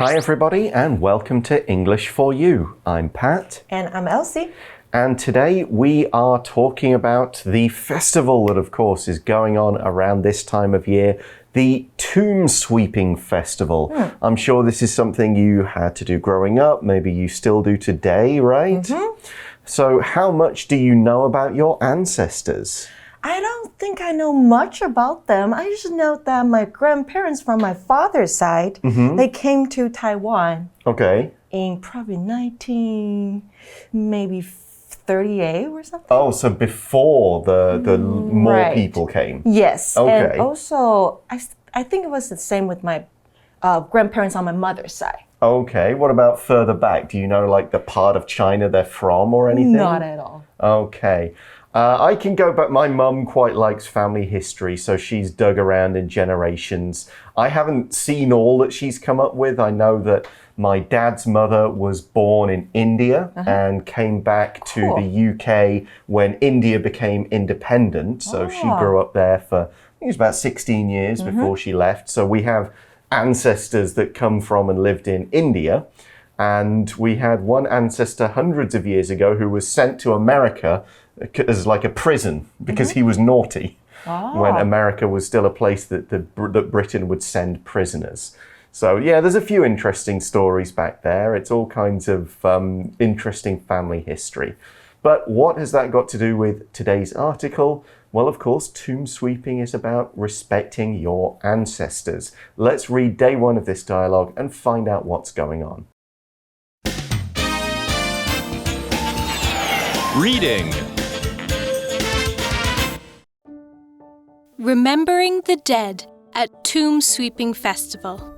Hi everybody and welcome to English for You. I'm Pat. And I'm Elsie. And today we are talking about the festival that of course is going on around this time of year, the Tomb Sweeping Festival. I'm sure this is something you had to do growing up, maybe you still do today, right? So how much do you know about your ancestors? I don't think I know much about them. I just know that my grandparents from my father's side, they came to Taiwan. Okay. In probably 1938 or something. Oh, so before the more people came. Yes. Okay. And also, I think it was the same with my grandparents on my mother's side. Okay. What about further back? Do you know like the part of China they're from or anything? Not at all. Okay. I can go back. My mum quite likes family history, so she's dug around in generations. I haven't seen all that she's come up with. I know that my dad's mother was born in India and came back to the UK when India became independent. So she grew up there for, I think it was about 16 years before she left. So we have ancestors that come from and lived in India. And we had one ancestor hundreds of years ago who was sent to America as like a prison because he was naughty when America was still a place that Britain would send prisoners. So yeah, there's a few interesting stories back there. It's all kinds of interesting family history. But what has that got to do with today's article? Well, of course, tomb sweeping is about respecting your ancestors. Let's read day one of this dialogue and find out what's going on. Reading. Remembering the Dead at Tomb Sweeping Festival.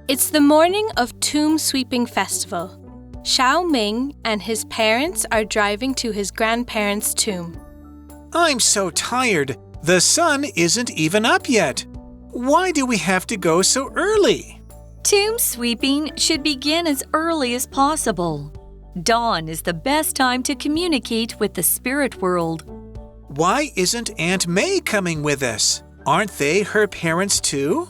It's the morning of Tomb Sweeping Festival. Xiao Ming and his parents are driving to his grandparents' tomb. I'm so tired. The sun isn't even up yet. Why do we have to go so early? Tomb sweeping should begin as early as possible. Dawn is the best time to communicate with the spirit world. Why isn't Aunt May coming with us? Aren't they her parents too?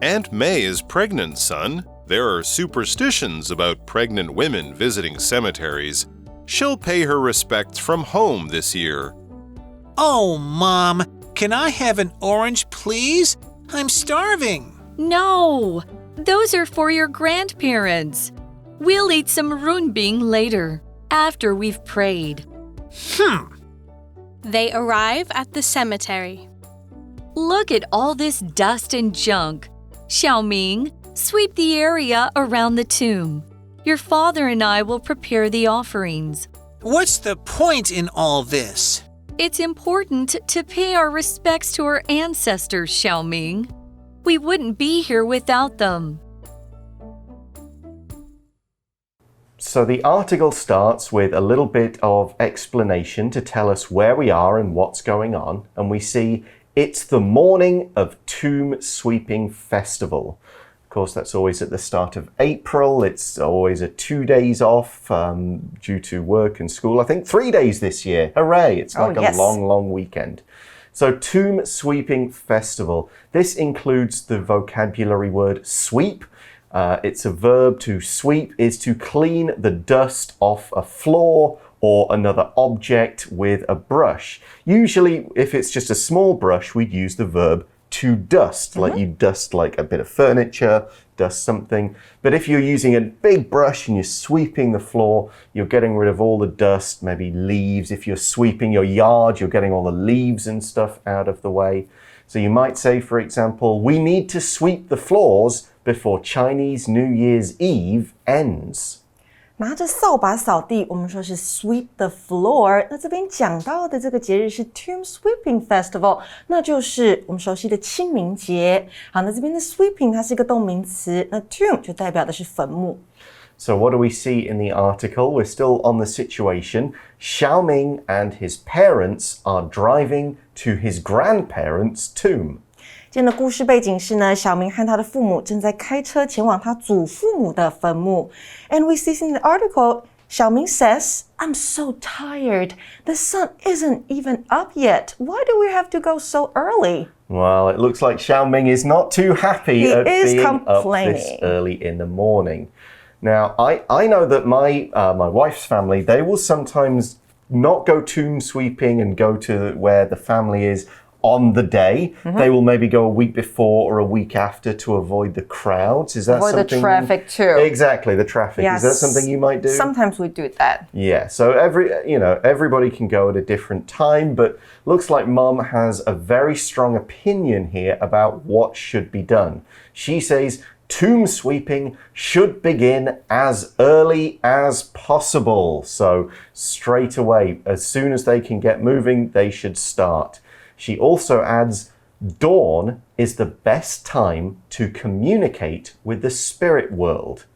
Aunt May is pregnant, son. There are superstitions about pregnant women visiting cemeteries. She'll pay her respects from home this year. Oh, Mom, can I have an orange, please? I'm starving. No, those are for your grandparents. We'll eat some runbing later, after we've prayed. They arrive at the cemetery. Look at all this dust and junk. Xiaoming, sweep the area around the tomb. Your father and I will prepare the offerings. What's the point in all this? It's important to pay our respects to our ancestors, Xiaoming. We wouldn't be here without them. So the article starts with a little bit of explanation to tell us where we are and what's going on. And we see it's the morning of Tomb Sweeping Festival. Of course, that's always at the start of April. It's always a 2 days off due to work and school. I think 3 days this year. Hooray! It's like a long weekend. So Tomb Sweeping Festival. This includes the vocabulary word sweep. It's a verb. To sweep is to clean the dust off a floor or another object with a brush. Usually, if it's just a small brush, we'd use the verb to dust, like you dust like a bit of furniture, dust something. But if you're using a big brush and you're sweeping the floor, you're getting rid of all the dust, maybe leaves. If you're sweeping your yard, you're getting all the leaves and stuff out of the way. So you might say, for example, we need to sweep the floors before Chinese New Year's Eve ends. 拿着扫把扫地，我们说是 sweep the floor。那这边讲到的这个节日是 Tomb Sweeping Festival， 那就是我们熟悉的清明节。好，那这边的 sweeping 它是一个动名词，那 tomb 就代表的是坟墓。So what do we see in the article? We're still on the situation. Xiao Ming and his parents are driving to his grandparents' tomb. 今天的故事背景是呢，小明和他的父母正在开车前往他祖父母的坟墓。And we see in the article, 小明 says, I'm so tired. The sun isn't even up yet. Why do we have to go so early? Well, it looks like Xiaoming is not too happy at being complaining. up this early in the morning. Now, I know that my wife's family, they will sometimes not go tomb sweeping and go to where the family is on the day. They will maybe go a week before or a week after to avoid the crowds. Is that avoid something? The traffic too. Exactly, the traffic. Yes. Is that something you might do? Sometimes we do that. Yeah, so everybody can go at a different time, but looks like Mom has a very strong opinion here about what should be done. She says tomb sweeping should begin as early as possible. So straight away, as soon as they can get moving, they should start. She also adds, dawn is the best time to communicate with the spirit world.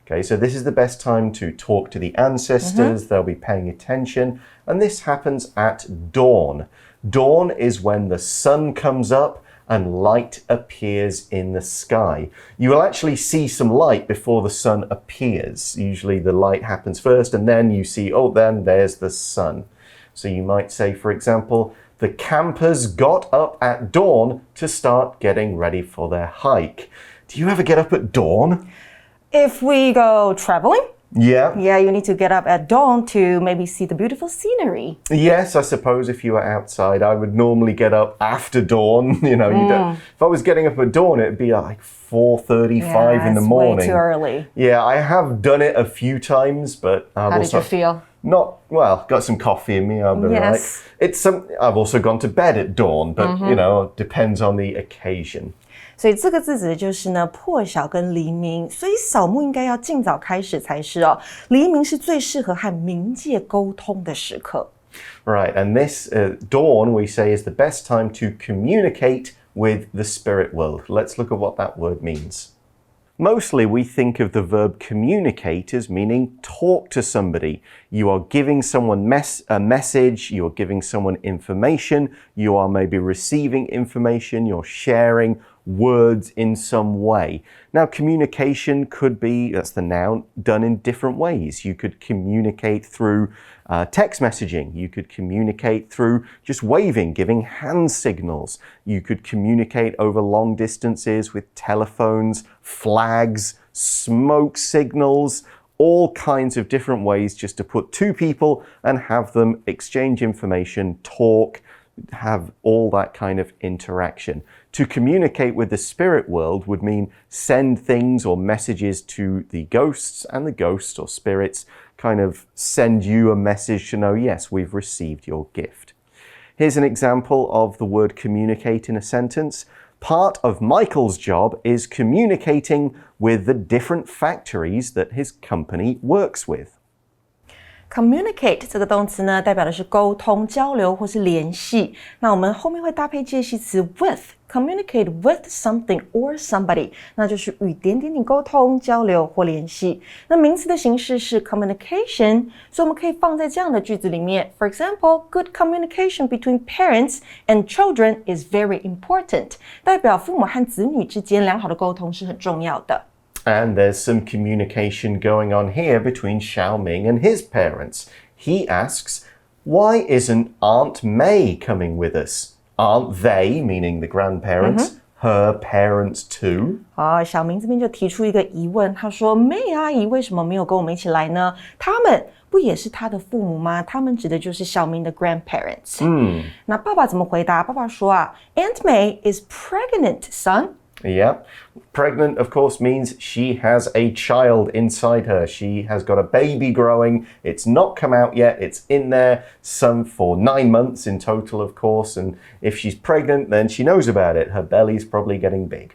Okay, so this is the best time to talk to the ancestors. They'll be paying attention. And this happens at dawn. Dawn is when the sun comes up and light appears in the sky. You will actually see some light before the sun appears. Usually the light happens first and then you see, oh, then there's the sun. So you might say, for example, the campers got up at dawn to start getting ready for their hike. Do you ever get up at dawn? If we go traveling, Yeah. yeah, you need to get up at dawn to maybe see the beautiful scenery. Yes, I suppose if you were outside, I would normally get up after dawn. You don't. If I was getting up at dawn, it'd be like 4:35 in the morning. Way too early. Yeah, I have done it a few times, but How did you feel? Not well. Got some coffee in me. I'll be right. It's I've also gone to bed at dawn, but depends on the occasion. 所以这个字指的就是呢破晓跟黎明，所以扫墓应该要尽早开始才是哦。黎明是最适合和冥界沟通的时刻。Right, and this dawn we say is the best time to communicate with the spirit world. Let's look at what that word means. Mostly we think of the verb communicate as meaning talk to somebody. You are giving someone a message, you are giving someone information, you are maybe receiving information, you're sharing words in some way. Now, communication could be, that's the noun, done in different ways. You could communicate through text messaging. You could communicate through just waving, giving hand signals. You could communicate over long distances with telephones, flags, smoke signals, all kinds of different ways just to put two people and have them exchange information, talk, have all that kind of interaction. To communicate with the spirit world would mean send things or messages to the ghosts, and the ghosts or spirits kind of send you a message to know, yes, we've received your gift. Here's an example of the word communicate in a sentence. Part of Michael's job is communicating with the different factories that his company works with. Communicate 这个动词呢，代表的是沟通、交流或是联系。那我们后面会搭配介系词 with。Communicate with something or somebody， 那就是与点点点沟通、交流或联系。那名词的形式是 communication， 所以我们可以放在这样的句子里面。For example, good communication between parents and children is very important。代表父母和子女之间良好的沟通是很重要的。And there's some communication going on here between Xiaoming and his parents. He asks, why isn't Aunt May coming with us? Aren't they, meaning the grandparents, her parents too? 小明这边就提出一个疑问，他说 May 阿姨为什么没有跟我们一起来呢？他们不也是他的父母吗？他们指的就是小明的 grandparents。那爸爸怎么回答？爸爸说Aunt May is pregnant, son. Yeah. Pregnant, of course, means she has a child inside her. She has got a baby growing. It's not come out yet. It's in there, some for 9 months in total, of course. And if she's pregnant, then she knows about it. Her belly's probably getting big.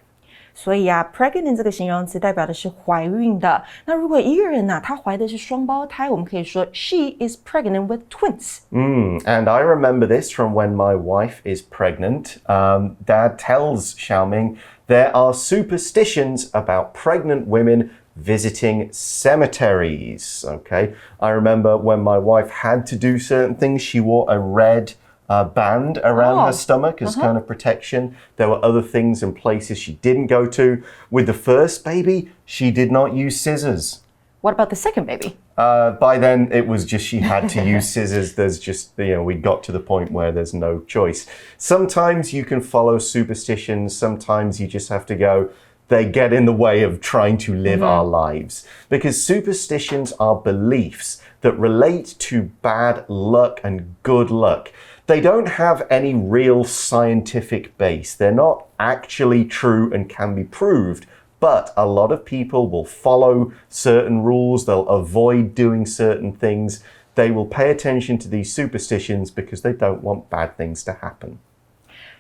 所以pregnant 这个形容词代表的是怀孕的。那如果一个人她怀的是双胞胎，我们可以说 she is pregnant with twins. And I remember this from when my wife is pregnant. Dad tells Xiaoming there are superstitions about pregnant women visiting cemeteries. Okay, I remember when my wife had to do certain things, she wore a red band around her stomach as kind of protection. There were other things and places she didn't go to. With the first baby, she did not use scissors. What about the second baby? By then, it was just she had to use scissors. There's just, we got to the point where there's no choice. Sometimes you can follow superstitions. Sometimes you just have to go, they get in the way of trying to live our lives. Because superstitions are beliefs that relate to bad luck and good luck. They don't have any real scientific base. They're not actually true and can be proved. But a lot of people will follow certain rules. They'll avoid doing certain things. They will pay attention to these superstitions because they don't want bad things to happen.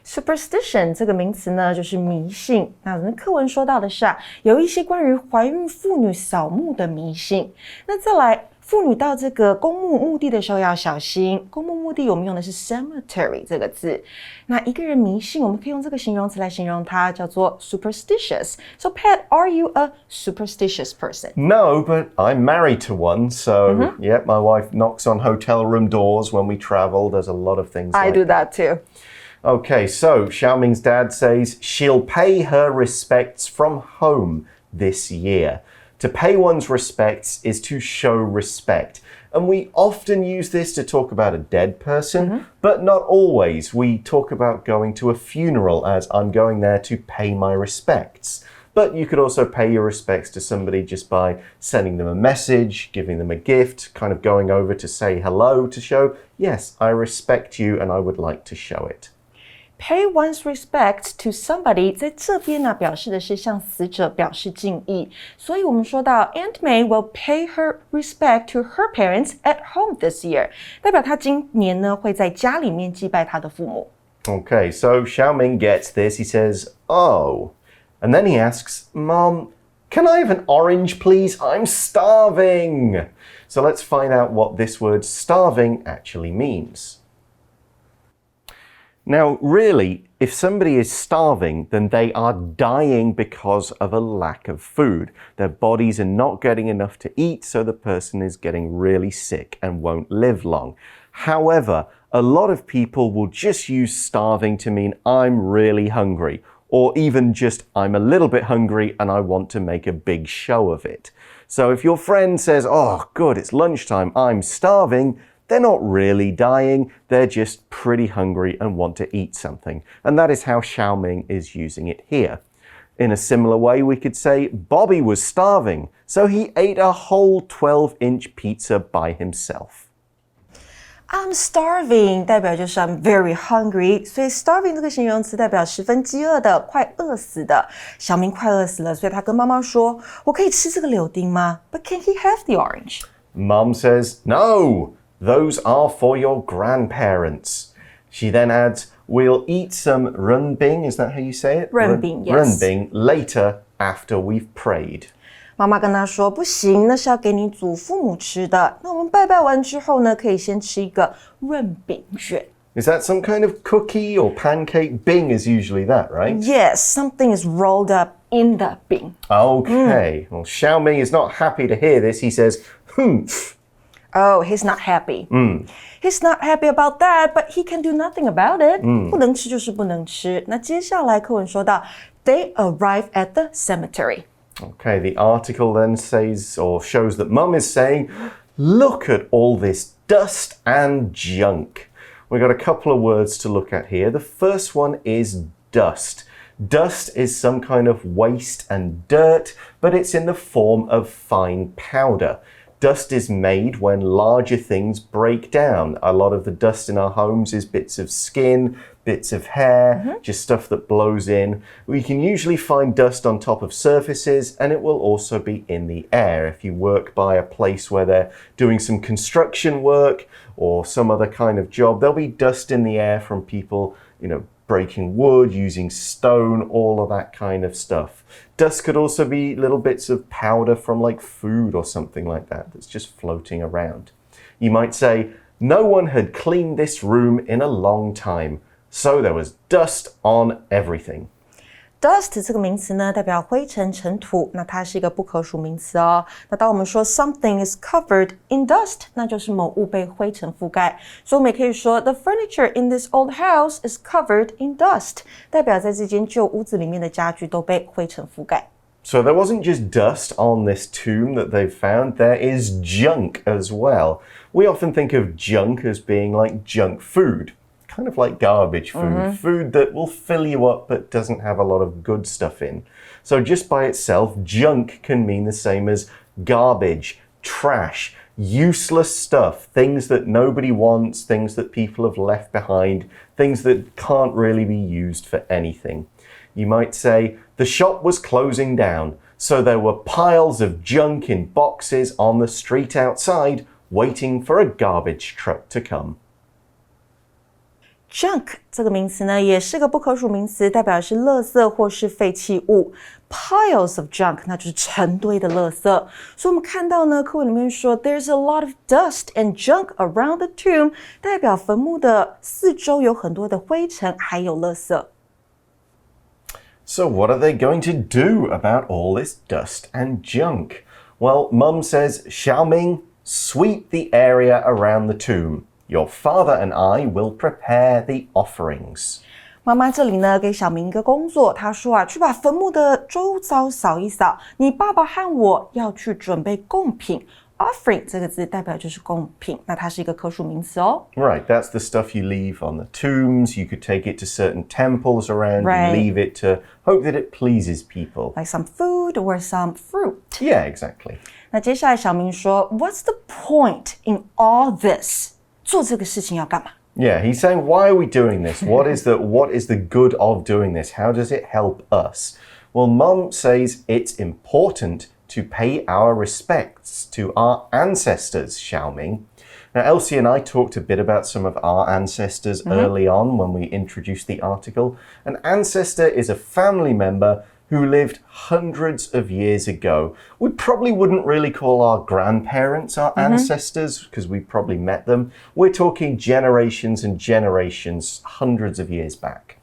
Superstition 这个名词呢，就是迷信。那我们课文说到的是有一些关于怀孕妇女扫墓的迷信。那再来，妇女到这个公墓墓地的时候要小心。公墓墓地我们用的是 cemetery 这个字。那一个人迷信，我们可以用这个形容词来形容它，叫做 superstitious. So Pat, are you a superstitious person? No, but I'm married to one. So, yeah, my wife knocks on hotel room doors when we travel. There's a lot of things I do that too. Okay, so Xiaoming's dad says she'll pay her respects from home this year. To pay one's respects is to show respect. And we often use this to talk about a dead person, but not always. We talk about going to a funeral as I'm going there to pay my respects. But you could also pay your respects to somebody just by sending them a message, giving them a gift, kind of going over to say hello to show, yes, I respect you and I would like to show it. Pay one's respect to somebody 在这边呢表示的是向死者表示敬意，所以我们说到 Aunt May will pay her respect to her parents at home this year， 代表她今年呢会在家里面祭拜她的父母。Okay, so Xiaoming gets this. He says, oh. And then he asks, Mom, can I have an orange, please? I'm starving. So let's find out what this word starving actually means. Now, really, if somebody is starving, then they are dying because of a lack of food. Their bodies are not getting enough to eat, so the person is getting really sick and won't live long. However, a lot of people will just use starving to mean I'm really hungry, or even just I'm a little bit hungry and I want to make a big show of it. So if your friend says, oh, good, it's lunchtime, I'm starving, they're not really dying, they're just pretty hungry and want to eat something. And that is how Xiaoming is using it here. In a similar way, we could say Bobby was starving, so he ate a whole 12-inch pizza by himself. I'm starving 代表就是 I'm very hungry， 所以 starving 这个形容词代表十分饥饿的，快饿死的。小明快饿死了，所以他跟妈妈说：“我可以吃这个柳丁吗？” But can he have the orange? Mom says, no, those are for your grandparents. She then adds, we'll eat some renbing, is that how you say it? Renbing, yes. Renbing later after we've prayed. 妈妈跟他说：“不行，那是要给你祖父母吃的。那我们拜拜完之后呢，可以先吃一个润饼卷。” Is that some kind of cookie or pancake? Bing is usually that, right? Yes, something is rolled up in the bing. Okay. Well, Xiaoming is not happy to hear this. He says, humph. Oh, he's not happy. He's not happy about that, but he can do nothing about it. 不能吃就是不能吃。那接下来课文说到 ，They arrive at the cemetery. Okay, the article then says or shows that Mum is saying, look at all this dust and junk. We've got a couple of words to look at here. The first one is dust. Dust is some kind of waste and dirt, but it's in the form of fine powder. Dust is made when larger things break down. A lot of the dust in our homes is bits of skin, bits of hair, just stuff that blows in. We can usually find dust on top of surfaces, and it will also be in the air. If you work by a place where they're doing some construction work or some other kind of job, there'll be dust in the air from people, breaking wood, using stone, all of that kind of stuff. Dust could also be little bits of powder from like food or something like that that's just floating around. You might say, no one had cleaned this room in a long time, so there was dust on everything. Dust 这个名词呢，代表灰尘、尘土，那它是一个不可数名词哦。那当我们说 something is covered in dust， 那就是某物被灰尘覆盖。所以我们也可以说 the furniture in this old house is covered in dust， 代表在这间旧屋子里面的家具都被灰尘覆盖。So there wasn't just dust on this tomb that they've found, there is junk as well. We often think of junk as being like junk food, kind of like garbage food, food that will fill you up but doesn't have a lot of good stuff in. So just by itself, junk can mean the same as garbage, trash, useless stuff, things that nobody wants, things that people have left behind, things that can't really be used for anything. You might say, the shop was closing down, so there were piles of junk in boxes on the street outside, waiting for a garbage truck to come. Junk 这个名词呢，也是个不可数名词，代表的是垃圾或是废弃物。Piles of junk 那就是成堆的垃圾。所以我们看到呢，课文里面说 There's a lot of dust and junk around the tomb， 代表坟墓的四周有很多的灰尘，还有垃圾。So what are they going to do about all this dust and junk? Well, Mum says, Xiaoming, sweep the area around the tomb. Your father and I will prepare the offerings. 妈妈这里呢，给小明一个工作，她说啊，去把坟墓的周遭扫一扫。你爸爸和我要去准备贡品。Offering 这个字代表就是贡品，那它是一个可数名词哦。Right, that's the stuff you leave on the tombs. You could take it to certain temples around and leave it to hope that it pleases people. Like some food or some fruit. Yeah, exactly. 那接下来小明说 What's the point in all this? 做这个事情要干嘛？ Yeah, he's saying, why are we doing this? What is the good of doing this? How does it help us? Well, Mum says it's important to pay our respects to our ancestors, Xiaoming. Now, Elsie and I talked a bit about some of our ancestors early on when we introduced the article. An ancestor is a family member who lived hundreds of years ago. We probably wouldn't really call our grandparents our ancestors because we probably met them. We're talking generations and generations, hundreds of years back.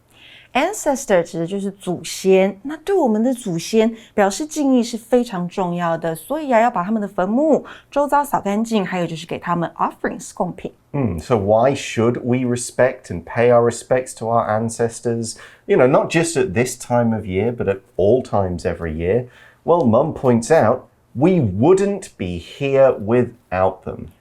Ancestor 指的就是祖先，那对我们的祖先表示敬意是非常重要的，所以要把他们的坟墓周遭扫干净，还有就是给他们 offerings 贡品。So why should we respect and pay our respects to our ancestors? You know, not just at this time of year, but at all times every year. Well, Mum points out, we wouldn't be here without them.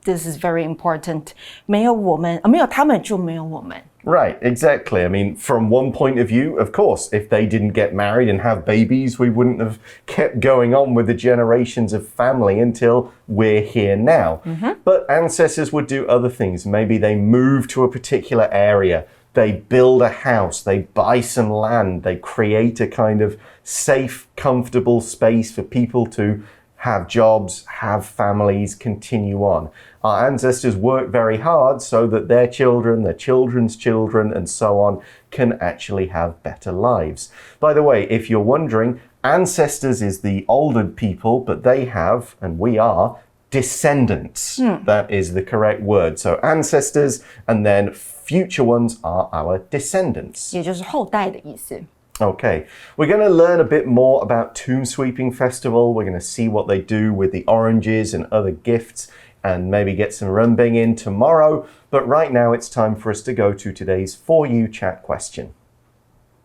This is very important. 没有我们，没有他们就没有我们。Right, exactly. I mean, from one point of view, of course, if they didn't get married and have babies, we wouldn't have kept going on with the generations of family until we're here now. But ancestors would do other things. Maybe they move to a particular area. They build a house. They buy some land. They create a kind of safe, comfortable space for people to have jobs, have families, continue on. Our ancestors worked very hard so that their children, their children's children, and so on can actually have better lives. By the way, if you're wondering, ancestors is the older people, but they have, and we are, descendants. That is the correct word. So ancestors, and then future ones are our descendants. 也就是后代的意思。Okay, we're going to learn a bit more about Tomb Sweeping Festival. We're going to see what they do with the oranges and other gifts and maybe get some runbing in tomorrow. But right now it's time for us to go to today's For You Chat question.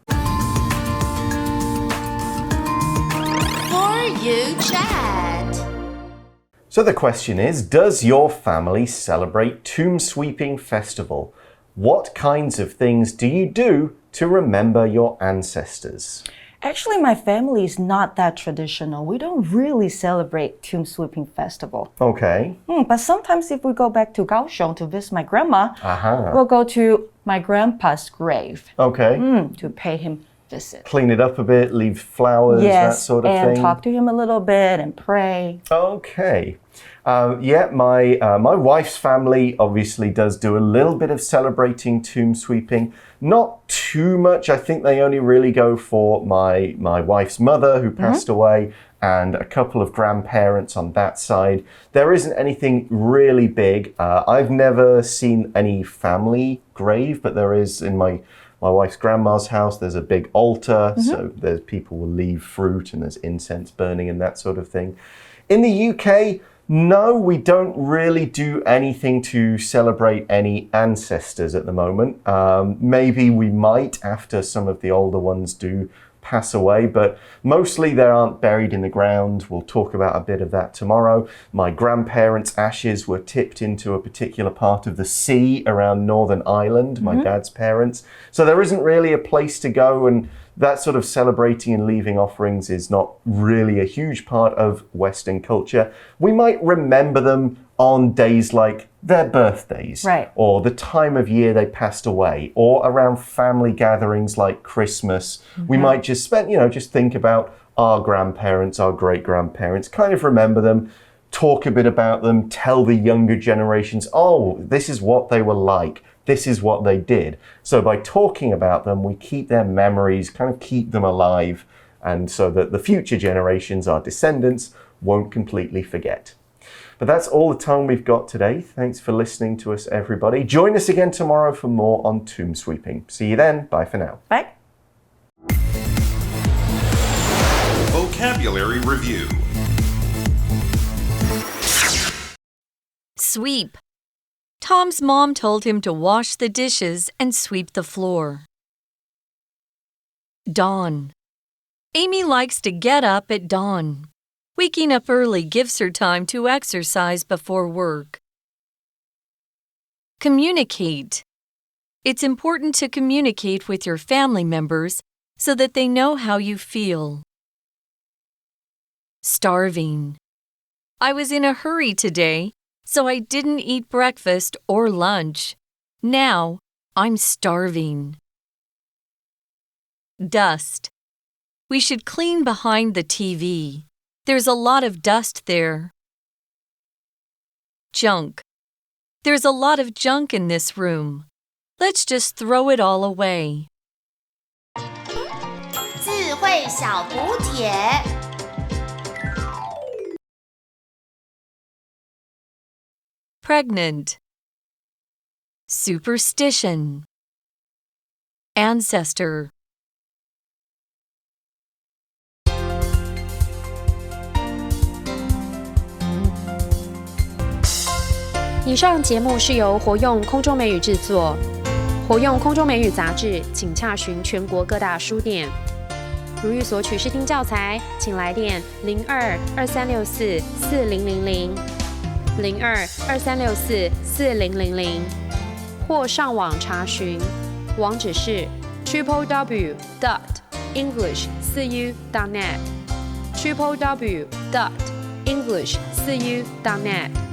For You Chat. So the question is, does your family celebrate Tomb Sweeping Festival? What kinds of things do you do to remember your ancestors? Actually, my family is not that traditional. We don't really celebrate Tomb Sweeping Festival. Okay. But sometimes if we go back to Kaohsiung to visit my grandma, we'll go to my grandpa's grave. Okay. To pay him visit. Clean it up a bit, leave flowers, that sort of thing. And talk to him a little bit and pray. Okay. My wife's family obviously does do a little bit of celebrating tomb sweeping. Not too much. I think they only really go for my wife's mother who passed away and a couple of grandparents on that side. There isn't anything really big. I've never seen any family grave, but there is in my wife's grandma's house. There's a big altar, so there's people will leave fruit and there's incense burning and that sort of thing. In the UK, no, we don't really do anything to celebrate any ancestors at the moment. Maybe we might after some of the older ones do pass away, but mostly they aren't buried in the ground. We'll talk about a bit of that tomorrow. My grandparents' ashes were tipped into a particular part of the sea around Northern Ireland, my dad's parents. So there isn't really a place to go, and that sort of celebrating and leaving offerings is not really a huge part of Western culture. We might remember them on days like their birthdays, right, or the time of year they passed away, or around family gatherings like Christmas. We might just spend, just think about our grandparents, our great-grandparents, kind of remember them, talk a bit about them, tell the younger generations, oh, this is what they were like, this is what they did. So by talking about them, we keep their memories, kind of keep them alive, and so that the future generations, our descendants, won't completely forget. But that's all the time we've got today. Thanks for listening to us, everybody. Join us again tomorrow for more on tomb sweeping. See you then. Bye for now. Bye. Vocabulary Review. Sweep. Tom's mom told him to wash the dishes and sweep the floor. Dawn. Amy likes to get up at dawn. Waking up early gives her time to exercise before work. Communicate. It's important to communicate with your family members so that they know how you feel. Starving. I was in a hurry today, so I didn't eat breakfast or lunch. Now, I'm starving. Dust. We should clean behind the TV. There's a lot of dust there. Junk. There's a lot of junk in this room. Let's just throw it all away. 智慧小补帖 Pregnant. Superstition. Ancestor. 以上节目是由活用空中美语制作，活用空中美语杂志，请洽询全国各大书店。如欲索取试听教材，请来电02-2364-4000 02-2364-4000，或上网查询，网址是 www.english4u.net www.english4u.net